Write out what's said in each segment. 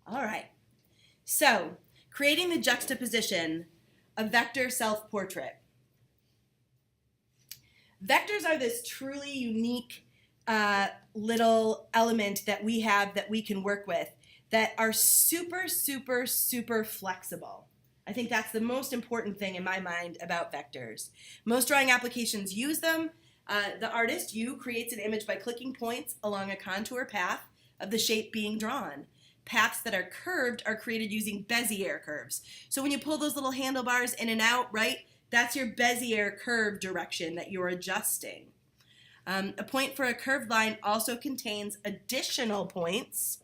All right. So, creating the juxtaposition of vector self-portrait. Vectors are this truly unique little element that we have that we can work with that are super, super, super flexible. I think that's the most important thing in my mind about vectors. Most drawing applications use them. The artist, you, creates an image by clicking points along a contour path of the shape being drawn. Paths that are curved are created using Bezier curves. So when you pull those little handlebars in and out, right, that's your Bezier curve direction that you're adjusting. A point for a curved line also contains additional points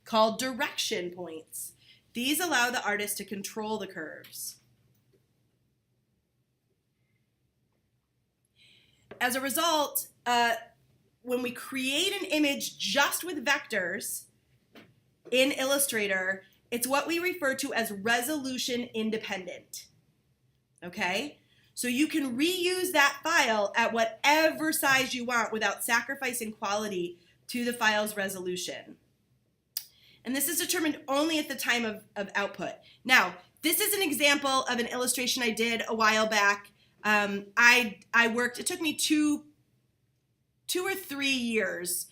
called direction points. These allow the artist to control the curves. As a result, when we create an image just with vectors in Illustrator, it's what we refer to as resolution independent. Okay? So you can reuse that file at whatever size you want without sacrificing quality to the file's resolution. And this is determined only at the time of output. Now, this is an example of an illustration I did a while back. It took me two or 3 years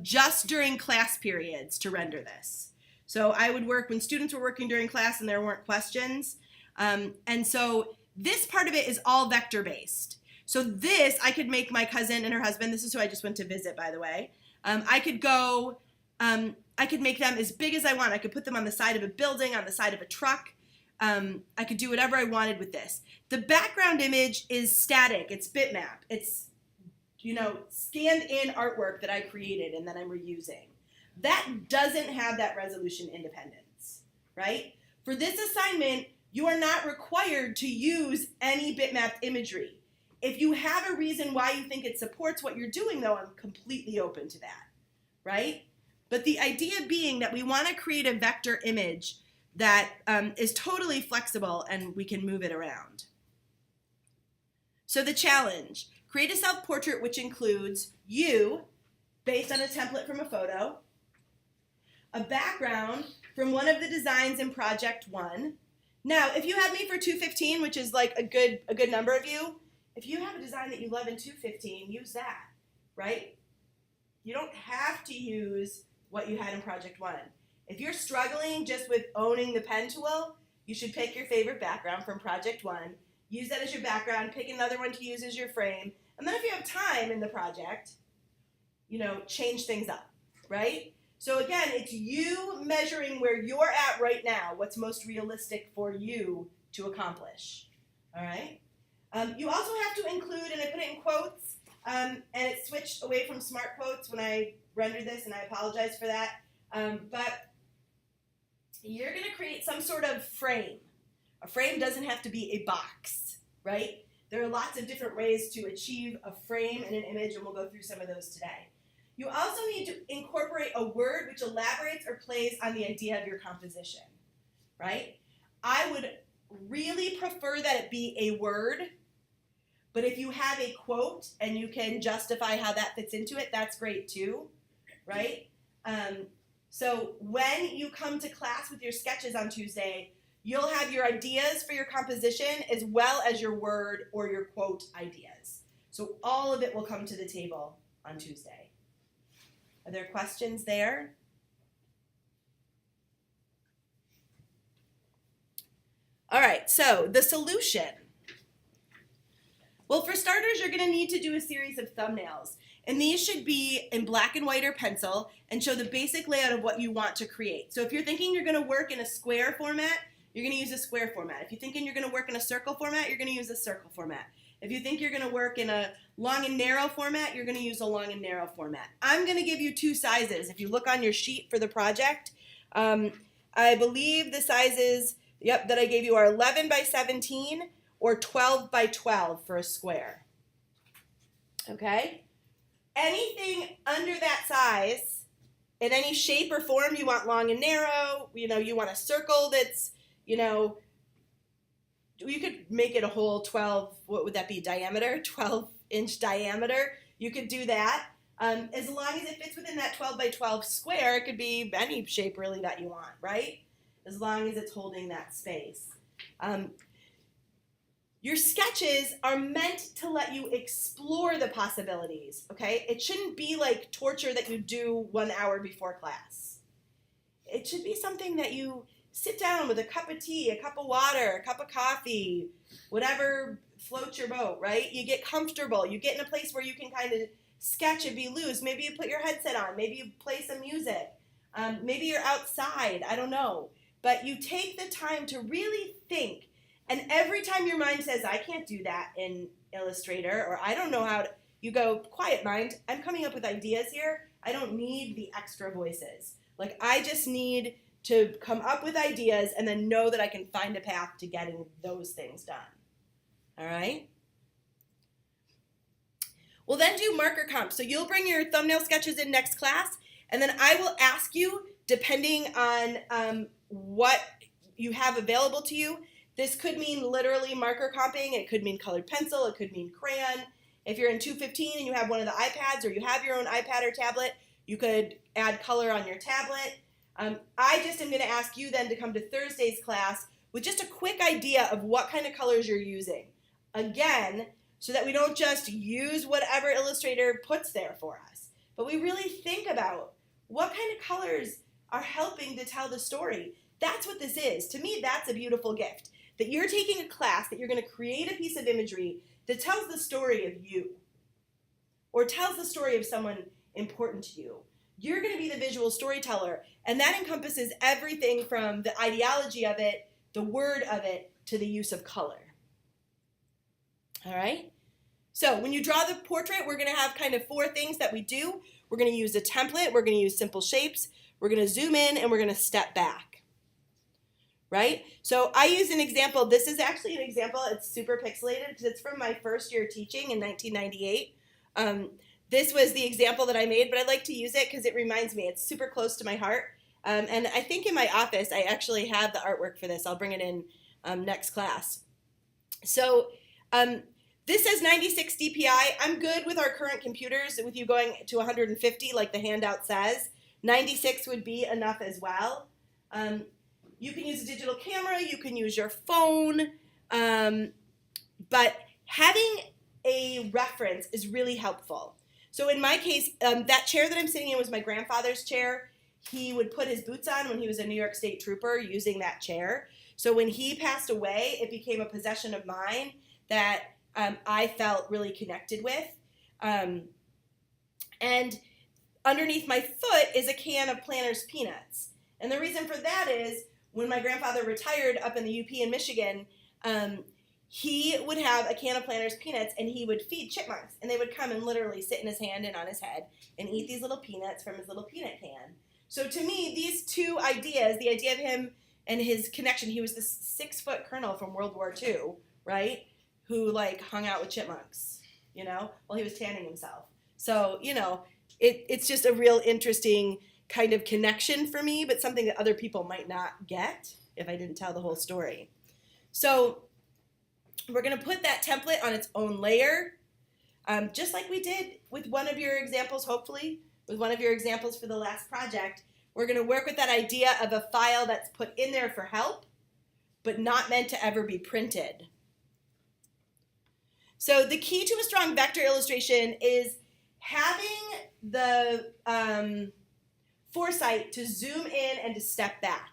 just during class periods to render this. So I would work when students were working during class and there weren't questions. And so this part of it is all vector based. So this, I could make my cousin and her husband, this is who I just went to visit, by the way. I could make them as big as I want. I could put them on the side of a building, on the side of a truck. I could do whatever I wanted with this. The background image is static. It's bitmap. It's, scanned in artwork that I created and then I'm reusing. That doesn't have that resolution independence, right? For this assignment, you are not required to use any bitmapped imagery. If you have a reason why you think it supports what you're doing, though, I'm completely open to that, right? But the idea being that we want to create a vector image that is totally flexible and we can move it around. So the challenge, create a self-portrait which includes you, based on a template from a photo, a background from one of the designs in Project 1. Now, if you had me for 215, which is like a good number of you, if you have a design that you love in 215, use that, right? You don't have to use what you had in Project 1. If you're struggling just with owning the pen tool, you should pick your favorite background from Project 1, use that as your background, pick another one to use as your frame, and then if you have time in the project, change things up, right? So again, it's you measuring where you're at right now, what's most realistic for you to accomplish, all right? You also have to include, and I put it in quotes, and it switched away from smart quotes when I rendered this, and I apologize for that, but you're going to create some sort of frame. A frame doesn't have to be a box, right? There are lots of different ways to achieve a frame in an image, and we'll go through some of those today. You also need to incorporate a word which elaborates or plays on the idea of your composition, right? I would really prefer that it be a word, but if you have a quote and you can justify how that fits into it, that's great too, right? So when you come to class with your sketches on Tuesday, you'll have your ideas for your composition as well as your word or your quote ideas. So all of it will come to the table on Tuesday. Are there questions there? All right, so the solution. Well, for starters, you're going to need to do a series of thumbnails. And these should be in black and white or pencil and show the basic layout of what you want to create. So if you're thinking you're going to work in a square format, you're going to use a square format. If you're thinking you're going to work in a circle format, you're going to use a circle format. If you think you're going to work in a long and narrow format, you're going to use a long and narrow format. I'm going to give you two sizes. If you look on your sheet for the project, I believe the sizes that I gave you are 11 by 17 or 12 by 12 for a square. Okay? Anything under that size, in any shape or form, you want long and narrow, you want a circle that's, you could make it a whole 12, what would that be, diameter, 12-inch diameter. You could do that. As long as it fits within that 12 by 12 square, it could be any shape really that you want, right? As long as it's holding that space. Your sketches are meant to let you explore the possibilities, okay? It shouldn't be like torture that you do 1 hour before class. It should be something that you sit down with a cup of tea, a cup of water, a cup of coffee, whatever floats your boat, right? You get comfortable. You get in a place where you can kind of sketch and be loose. Maybe you put your headset on. Maybe you play some music. Maybe you're outside. I don't know. But you take the time to really think. And every time your mind says, I can't do that in Illustrator, or I don't know how to, you go, quiet mind, I'm coming up with ideas here. I don't need the extra voices. Like, I just need to come up with ideas and then know that I can find a path to getting those things done. All right? We'll then do marker comp. So you'll bring your thumbnail sketches in next class, and then I will ask you, depending on what you have available to you, this could mean literally marker comping, it could mean colored pencil, it could mean crayon. If you're in 215 and you have one of the iPads or you have your own iPad or tablet, you could add color on your tablet. I just am going to ask you then to come to Thursday's class with just a quick idea of what kind of colors you're using. Again, so that we don't just use whatever Illustrator puts there for us, but we really think about what kind of colors are helping to tell the story. That's what this is. To me, that's a beautiful gift. That you're taking a class, that you're going to create a piece of imagery that tells the story of you, or tells the story of someone important to you. You're going to be the visual storyteller, and that encompasses everything from the ideology of it, the word of it, to the use of color. All right? So when you draw the portrait, we're going to have kind of 4 things that we do. We're going to use a template, we're going to use simple shapes, we're going to zoom in, and we're going to step back. Right? So I use an example. This is actually an example. It's super pixelated because it's from my first year teaching in 1998. This was the example that I made, but I like to use it because it reminds me. It's super close to my heart. And I think in my office, I actually have the artwork for this. I'll bring it in next class. So this says 96 DPI. I'm good with our current computers, with you going to 150 like the handout says. 96 would be enough as well. You can use a digital camera, you can use your phone, but having a reference is really helpful. So in my case, that chair that I'm sitting in was my grandfather's chair. He would put his boots on when he was a New York State trooper using that chair. So when he passed away, it became a possession of mine that I felt really connected with. And underneath my foot is a can of Planters peanuts. And the reason for that is, when my grandfather retired up in the UP in Michigan, he would have a can of Planters peanuts and he would feed chipmunks. And they would come and literally sit in his hand and on his head and eat these little peanuts from his little peanut can. So to me, these 2 ideas, the idea of him and his connection, he was this 6-foot colonel from World War II, right? Who like hung out with chipmunks, you know, while he was tanning himself. So, you know, it's just a real interesting kind of connection for me, but something that other people might not get if I didn't tell the whole story. So we're going to put that template on its own layer, just like we did with one of your examples, hopefully, with one of your examples for the last project. We're going to work with that idea of a file that's put in there for help, but not meant to ever be printed. So the key to a strong vector illustration is having the foresight to zoom in and to step back.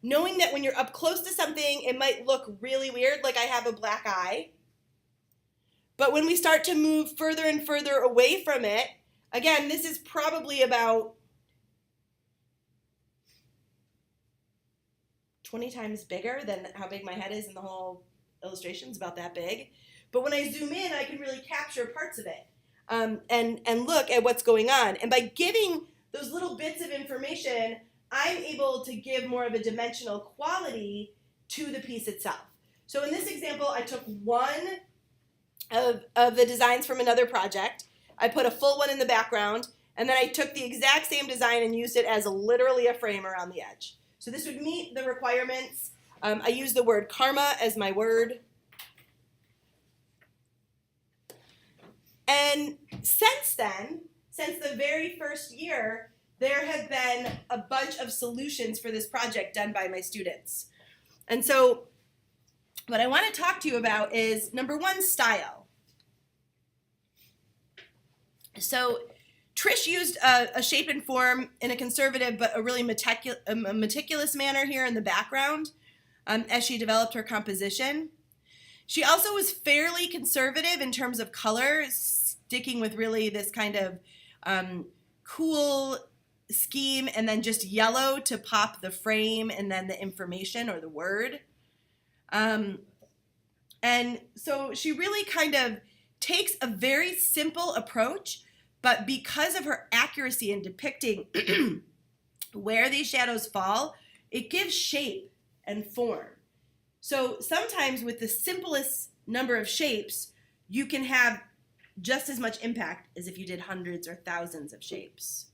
Knowing that when you're up close to something, it might look really weird, like I have a black eye. But when we start to move further and further away from it, again, this is probably about 20 times bigger than how big my head is, and the whole illustration is about that big. But when I zoom in, I can really capture parts of it and look at what's going on. And by giving those little bits of information, I'm able to give more of a dimensional quality to the piece itself. So in this example, I took one of the designs from another project. I put a full one in the background, and then I took the exact same design and used it as literally a frame around the edge. So this would meet the requirements. I use the word karma as my word. And since then, since the very first year, there have been a bunch of solutions for this project done by my students. And so what I want to talk to you about is, number one, style. So Trish used a shape and form in a conservative but a really meticulous manner here in the background as she developed her composition. She also was fairly conservative in terms of color, sticking with really this kind of cool scheme, and then just yellow to pop the frame and then the information or the word. And so she really kind of takes a very simple approach, but because of her accuracy in depicting where these shadows fall, it gives shape and form. So sometimes with the simplest number of shapes, you can have just as much impact as if you did hundreds or thousands of shapes.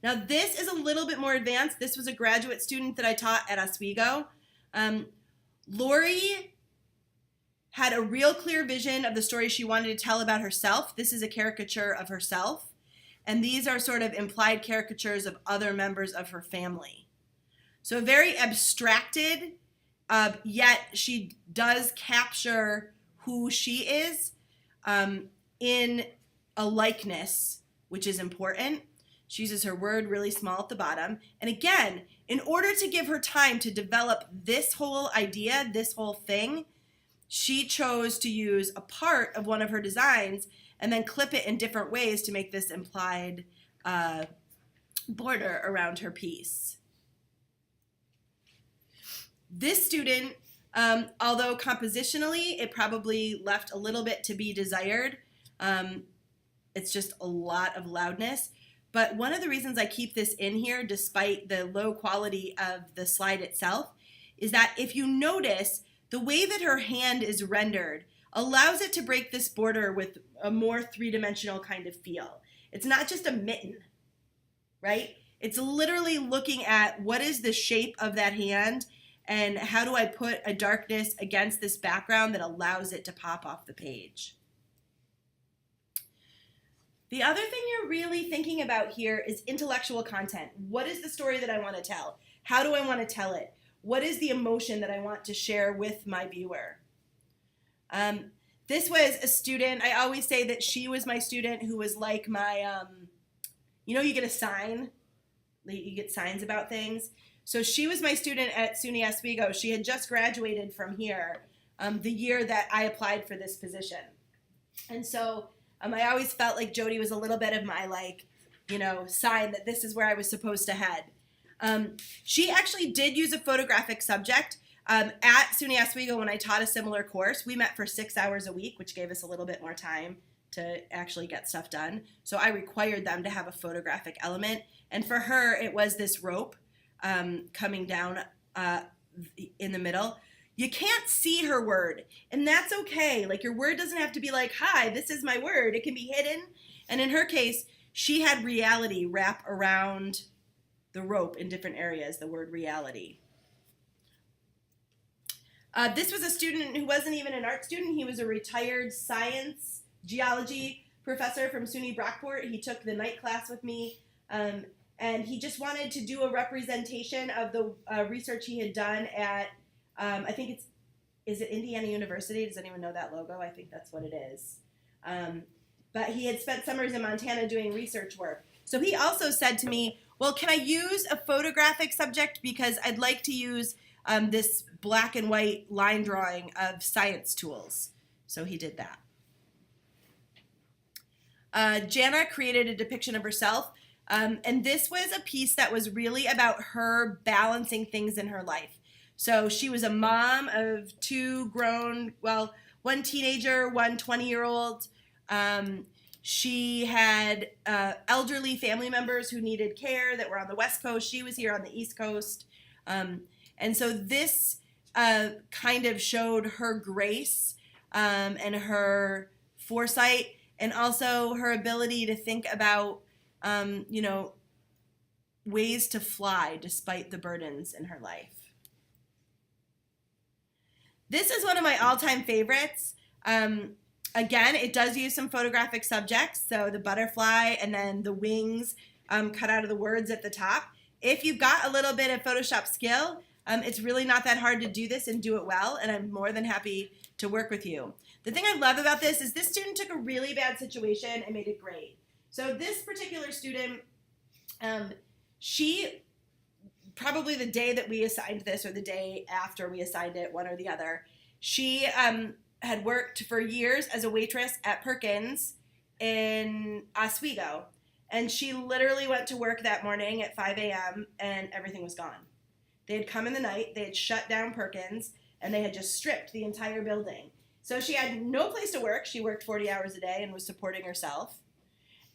Now this is a little bit more advanced. This was a graduate student that I taught at Oswego. Lori had a real clear vision of the story she wanted to tell about herself. This is a caricature of herself. And these are sort of implied caricatures of other members of her family. So very abstracted, yet she does capture who she is in a likeness, which is important. She uses her word really small at the bottom. And again, in order to give her time to develop this whole idea, this whole thing, she chose to use a part of one of her designs and then clip it in different ways to make this implied border around her piece. This student, although compositionally it probably left a little bit to be desired, it's just a lot of loudness. But one of the reasons I keep this in here, despite the low quality of the slide itself, is that if you notice, the way that her hand is rendered allows it to break this border with a more three-dimensional kind of feel. It's not just a mitten, right? It's literally looking at what is the shape of that hand and how do I put a darkness against this background that allows it to pop off the page. The other thing you're really thinking about here is intellectual content. What is the story that I want to tell? How do I want to tell it? What is the emotion that I want to share with my viewer? This was a student, I always say that she was my student who was like my, you know, you get a sign, you get signs about things. So she was my student at SUNY Oswego. She had just graduated from here the year that I applied for this position. And so I always felt like Jody was a little bit of my, like, you know, sign that this is where I was supposed to head. She actually did use a photographic subject. At SUNY Oswego, when I taught a similar course, we met for 6 hours a week, which gave us a little bit more time to actually get stuff done. So I required them to have a photographic element. And for her, it was this rope coming down in the middle. You can't see her word, and that's okay. Like, your word doesn't have to be like, hi, this is my word. It can be hidden. And in her case, she had reality wrap around the rope in different areas, the word reality. This was a student who wasn't even an art student. He was a retired science geology professor from SUNY Brockport. He took the night class with me, and he just wanted to do a representation of the research he had done at, I think is it Indiana University? Does anyone know that logo? I think that's what it is. But he had spent summers in Montana doing research work. So he also said to me, well, can I use a photographic subject because I'd like to use this black and white line drawing of science tools. So he did that. Jana created a depiction of herself, and this was a piece that was really about her balancing things in her life. So she was a mom of two grown, well, one teenager, one 20-year-old. She had elderly family members who needed care that were on the West Coast. She was here on the East Coast. And so this kind of showed her grace and her foresight, and also her ability to think about, you know, ways to fly despite the burdens in her life. This is one of my all-time favorites. Again, it does use some photographic subjects, so the butterfly and then the wings cut out of the words at the top. If you've got a little bit of Photoshop skill, it's really not that hard to do this and do it well, and I'm more than happy to work with you. The thing I love about this is this student took a really bad situation and made it great. So this particular student, she, probably the day that we assigned this or the day after we assigned it, one or the other, she had worked for years as a waitress at Perkins in Oswego. And she literally went to work that morning at 5 a.m. and everything was gone. They had come in the night, they had shut down Perkins, and they had just stripped the entire building. So she had no place to work. She worked 40 hours a day and was supporting herself.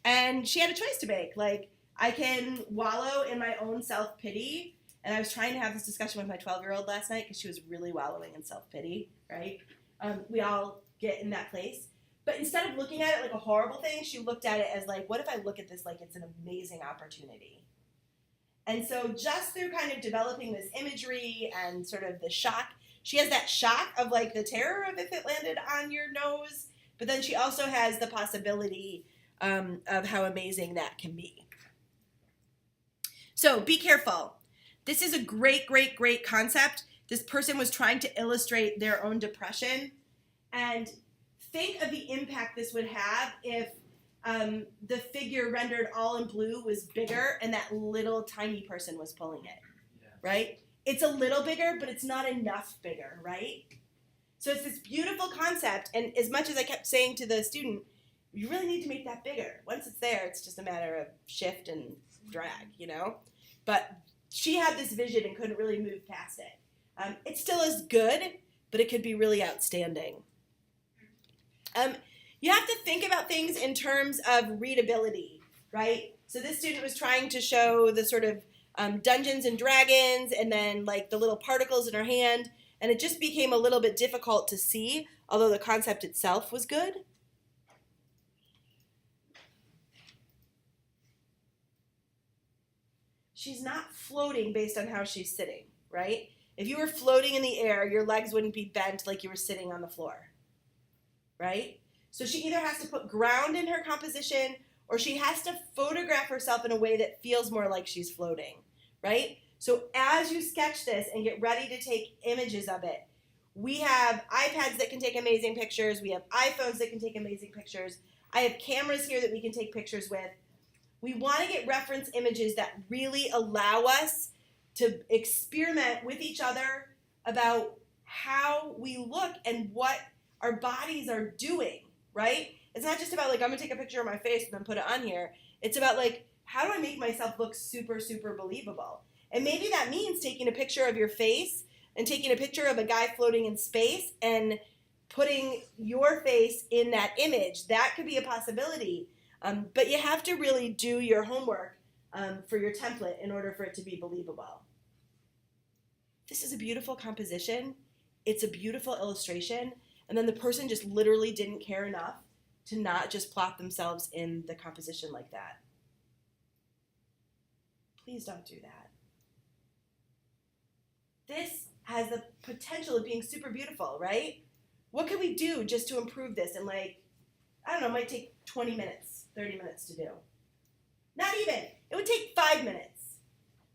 And she had a choice to make. Like, I can wallow in my own self-pity. And I was trying to have this discussion with my 12-year-old last night because she was really wallowing in self-pity, right? We all get in that place. But instead of looking at it like a horrible thing, she looked at it as like, what if I look at this like it's an amazing opportunity? And so just through kind of developing this imagery and sort of the shock, she has that shock of like the terror of if it landed on your nose, but then she also has the possibility of how amazing that can be. So be careful. This is a great, great, great concept. This person was trying to illustrate their own depression, and think of the impact this would have if the figure rendered all in blue was bigger and that little tiny person was pulling it, right? It's a little bigger, but it's not enough bigger, right? So it's this beautiful concept, and as much as I kept saying to the student, you really need to make that bigger. Once it's there, it's just a matter of shift and drag, you know? But she had this vision and couldn't really move past it. It still is good, but it could be really outstanding. You have to think about things in terms of readability, right? So this student was trying to show the sort of Dungeons and Dragons and then like the little particles in her hand, and it just became a little bit difficult to see, although the concept itself was good. She's not floating based on how she's sitting, right? If you were floating in the air, your legs wouldn't be bent like you were sitting on the floor, right? So she either has to put ground in her composition or she has to photograph herself in a way that feels more like she's floating, right? So as you sketch this and get ready to take images of it, we have iPads that can take amazing pictures. We have iPhones that can take amazing pictures. I have cameras here that we can take pictures with. We want to get reference images that really allow us to experiment with each other about how we look and what our bodies are doing, right? It's not just about like, I'm going to take a picture of my face and then put it on here. It's about like, how do I make myself look super, super believable? And maybe that means taking a picture of your face and taking a picture of a guy floating in space and putting your face in that image. That could be a possibility. But you have to really do your homework for your template in order for it to be believable. This is a beautiful composition. It's a beautiful illustration. And then the person just literally didn't care enough to not just plot themselves in the composition like that. Please don't do that. This has the potential of being super beautiful, right? What can we do just to improve this? And like, I don't know, it might take 20 minutes, 30 minutes to do. Not even. It would take 5 minutes.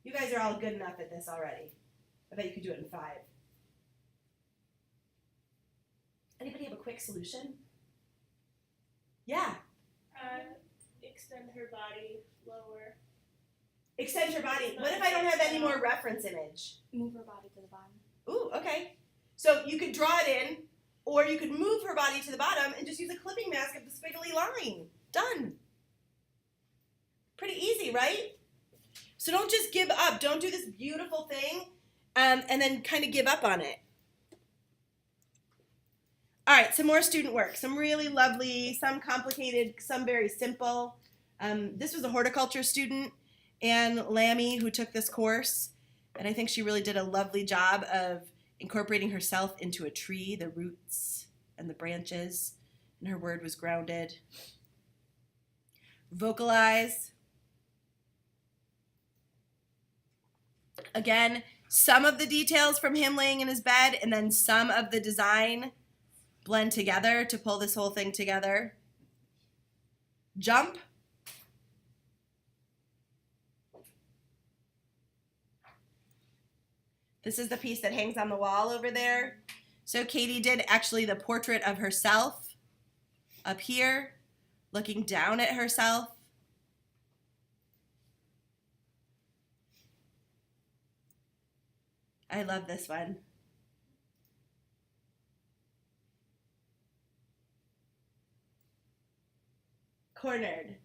You guys are all good enough at this already. I bet you could do it in 5. Anybody have a quick solution? Yeah. Extend her body lower. Extend your body. What if I don't have any more reference image? Move her body to the bottom. Ooh, okay. So you could draw it in, or you could move her body to the bottom and just use a clipping mask of the squiggly line. Done. Pretty easy, right? So don't just give up. Don't do this beautiful thing and then kind of give up on it. All right, some more student work. Some really lovely, some complicated, some very simple. This was a horticulture student, Anne Lammy, who took this course. And I think she really did a lovely job of incorporating herself into a tree, the roots and the branches. And her word was grounded. Vocalize. Again, some of the details from him laying in his bed and then some of the design blend together to pull this whole thing together. Jump. This is the piece that hangs on the wall over there. So Katie did actually the portrait of herself up here, looking down at herself. I love this one. Cornered.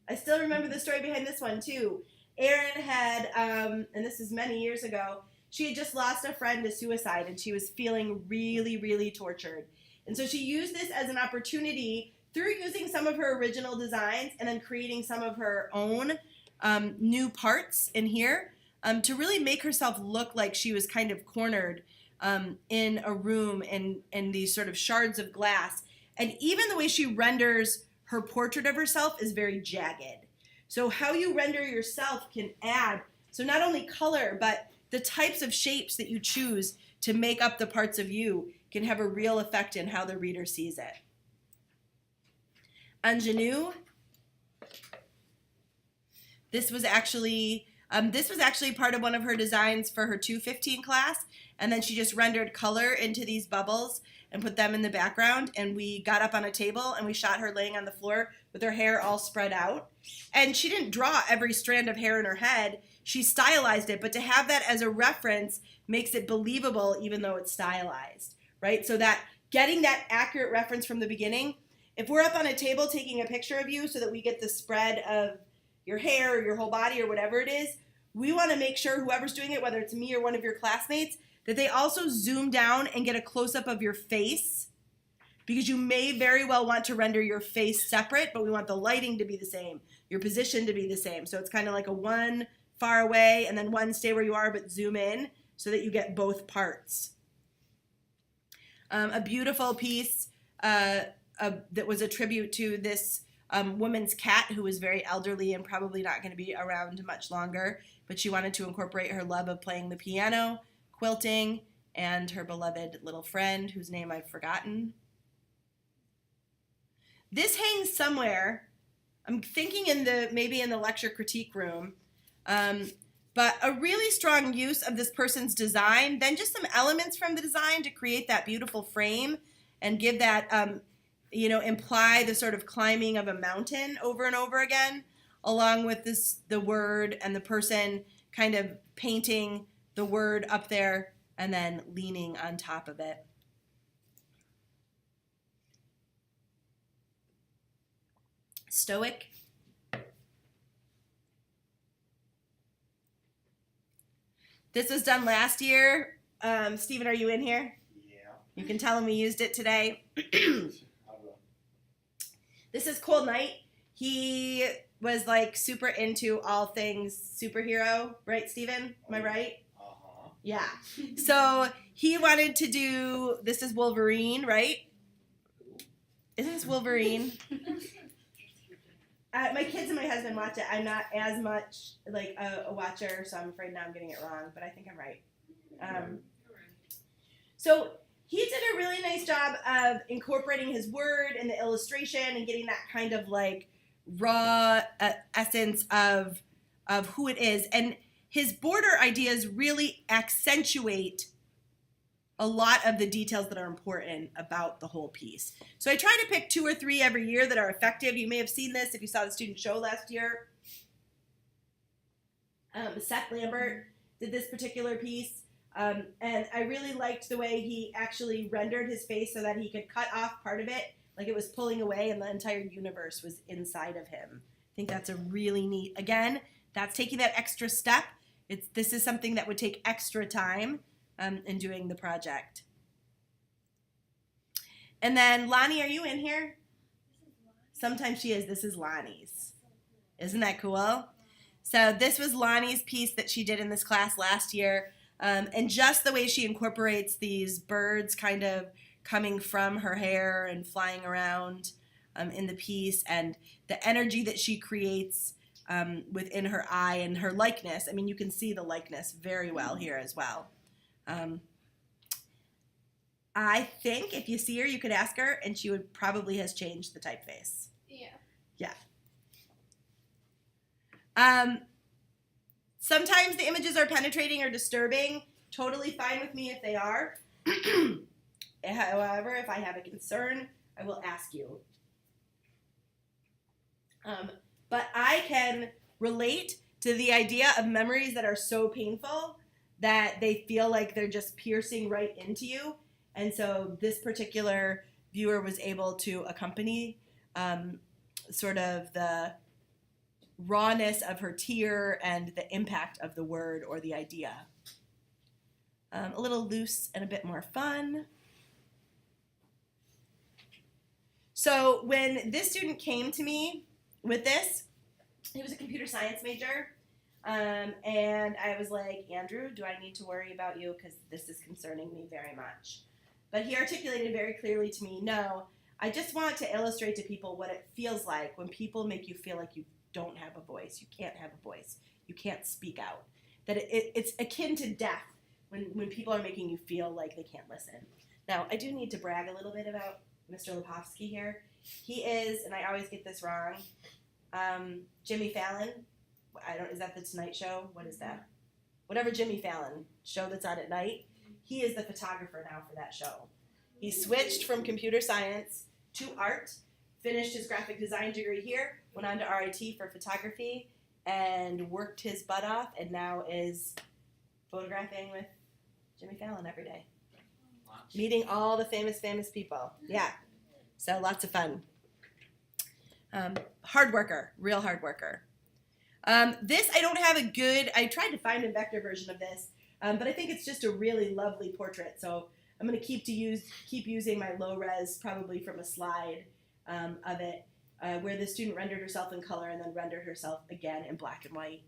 I still remember the story behind this one too. Erin had, and this is many years ago, she had just lost a friend to suicide and she was feeling really, really tortured. And so she used this as an opportunity through using some of her original designs and then creating some of her own new parts in here to really make herself look like she was kind of cornered in a room in these sort of shards of glass. And even the way she renders her portrait of herself is very jagged. So how you render yourself can add, so not only color, but the types of shapes that you choose to make up the parts of you can have a real effect in how the reader sees it. Ingenue. This was actually part of one of her designs for her 215 class, and then she just rendered color into these bubbles and put them in the background, and we got up on a table and we shot her laying on the floor with her hair all spread out. And she didn't draw every strand of hair in her head, she stylized it, but to have that as a reference makes it believable even though it's stylized, right? So that getting that accurate reference from the beginning, if we're up on a table taking a picture of you so that we get the spread of your hair or your whole body or whatever it is, we want to make sure whoever's doing it, whether it's me or one of your classmates, that they also zoom down and get a close-up of your face, because you may very well want to render your face separate, but we want the lighting to be the same, your position to be the same. So it's kind of like a one far away and then one stay where you are but zoom in so that you get both parts. A beautiful piece that was a tribute to this woman's cat who was very elderly and probably not going to be around much longer, but she wanted to incorporate her love of playing the piano, quilting, and her beloved little friend whose name I've forgotten. This hangs somewhere. I'm thinking maybe in the lecture critique room. But a really strong use of this person's design, then just some elements from the design to create that beautiful frame and give that, imply the sort of climbing of a mountain over and over again, along with the word and the person kind of painting the word up there and then leaning on top of it. Stoic. This was done last year. Stephen, are you in here? Yeah. You can tell him we used it today. This is Cold Night. He was like super into all things superhero, right, Stephen? Am I right? Uh-huh. Yeah. So he wanted to do, this is Wolverine, right? Isn't this Wolverine? My kids and my husband watch it. I'm not as much like a watcher, so I'm afraid now I'm getting it wrong, but I think I'm right. So he did a really nice job of incorporating his word in the illustration and getting that kind of like raw essence of who it is. And his border ideas really accentuate a lot of the details that are important about the whole piece. So I try to pick 2 or 3 every year that are effective. You may have seen this if you saw the student show last year. Seth Lambert did this particular piece. And I really liked the way he actually rendered his face so that he could cut off part of it, like it was pulling away and the entire universe was inside of him. I think that's a really neat, again, that's taking that extra step. This is something that would take extra time in doing the project. And then Lonnie, are you in here? Sometimes she is. This is Lonnie's. Isn't that cool? So this was Lonnie's piece that she did in this class last year. And just the way she incorporates these birds kind of coming from her hair and flying around in the piece, and the energy that she creates within her eye and her likeness. I mean, you can see the likeness very well here as well. I think if you see her, you could ask her, and she would probably has changed the typeface. Yeah. Sometimes the images are penetrating or disturbing. Totally fine with me if they are. However, if I have a concern, I will ask you. But I can relate to the idea of memories that are so painful that they feel like they're just piercing right into you. And so this particular viewer was able to accompany sort of the rawness of her tear and the impact of the word or the idea. A little loose and a bit more fun. So when this student came to me with this, he was a computer science major, and I was like, Andrew, do I need to worry about you? Because this is concerning me very much. But he articulated very clearly to me, no, I just want to illustrate to people what it feels like when people make you feel like you don't have a voice. You can't have a voice. You can't speak out. That it's akin to death when people are making you feel like they can't listen. Now, I do need to brag a little bit about Mr. Lepovsky here. He is, and I always get this wrong, Jimmy Fallon. Is that the Tonight Show? What is that? Whatever Jimmy Fallon show that's on at night. He is the photographer now for that show. He switched from computer science to art, finished his graphic design degree here, went on to RIT for photography, and worked his butt off, and now is photographing with Jimmy Fallon every day. Meeting all the famous people. Yeah. So lots of fun. Hard worker, real hard worker. This, I don't have a good, I tried to find a vector version of this, but I think it's just a really lovely portrait. So I'm going to keep using my low res, probably from a slide of it, where the student rendered herself in color and then rendered herself again in black and white.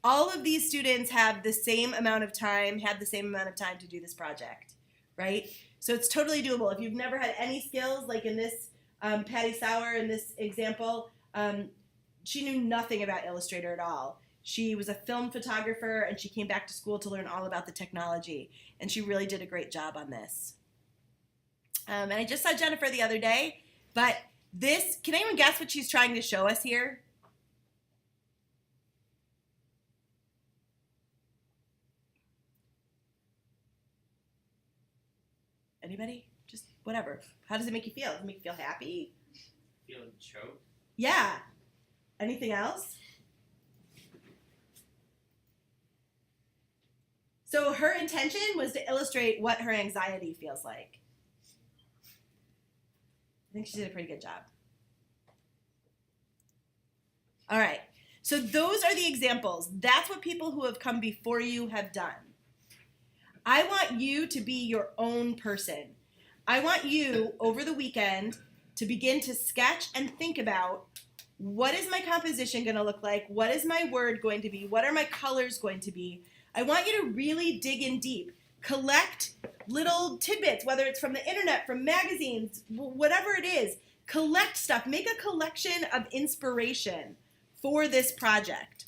All of these students have the same amount of time, to do this project, right? So it's totally doable. If you've never had any skills, like in this Patty Sauer in this example, she knew nothing about Illustrator at all. She was a film photographer, and she came back to school to learn all about the technology, and she really did a great job on this. And I just saw Jennifer the other day, but this, can anyone guess what she's trying to show us here? Anybody? Just whatever. How does it make you feel? Does it make you feel happy? Feeling choked? Yeah. Anything else? So her intention was to illustrate what her anxiety feels like. I think she did a pretty good job. All right. So those are the examples. That's what people who have come before you have done. I want you to be your own person. I want you, over the weekend, to begin to sketch and think about, what is my composition going to look like? What is my word going to be? What are my colors going to be? I want you to really dig in deep. Collect little tidbits, whether it's from the internet, from magazines, whatever it is. Collect stuff. Make a collection of inspiration for this project.